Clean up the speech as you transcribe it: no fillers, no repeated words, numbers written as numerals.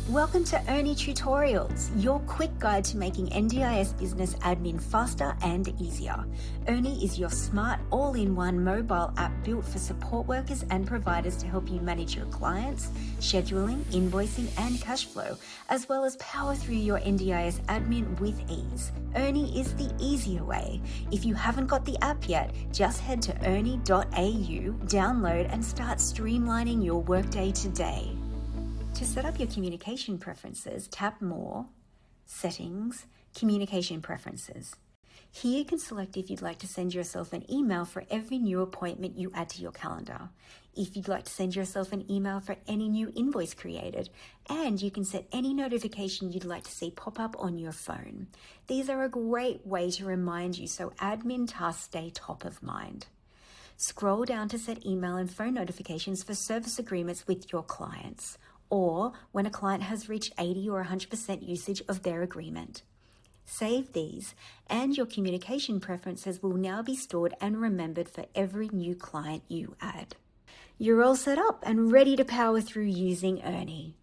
Welcome to Earni Tutorials, your quick guide to making NDIS business admin faster and easier. Earni is your smart, all-in-one mobile app built for support workers and providers to help you manage your clients, scheduling, invoicing, and cash flow, as well as power through your NDIS admin with ease. Earni is the easier way. If you haven't got the app yet, just head to earni.au, download, and start streamlining your workday today. To set up your communication preferences, tap More, Settings, Communication Preferences. Here you can select if you'd like to send yourself an email for every new appointment you add to your calendar, if you'd like to send yourself an email for any new invoice created, and you can set any notification you'd like to see pop up on your phone. These are a great way to remind you so admin tasks stay top of mind. Scroll down to set email and phone notifications for service agreements with your clients, or when a client has reached 80 or 100% usage of their agreement. Save these, and your communication preferences will now be stored and remembered for every new client you add. You're all set up and ready to power through using Earni.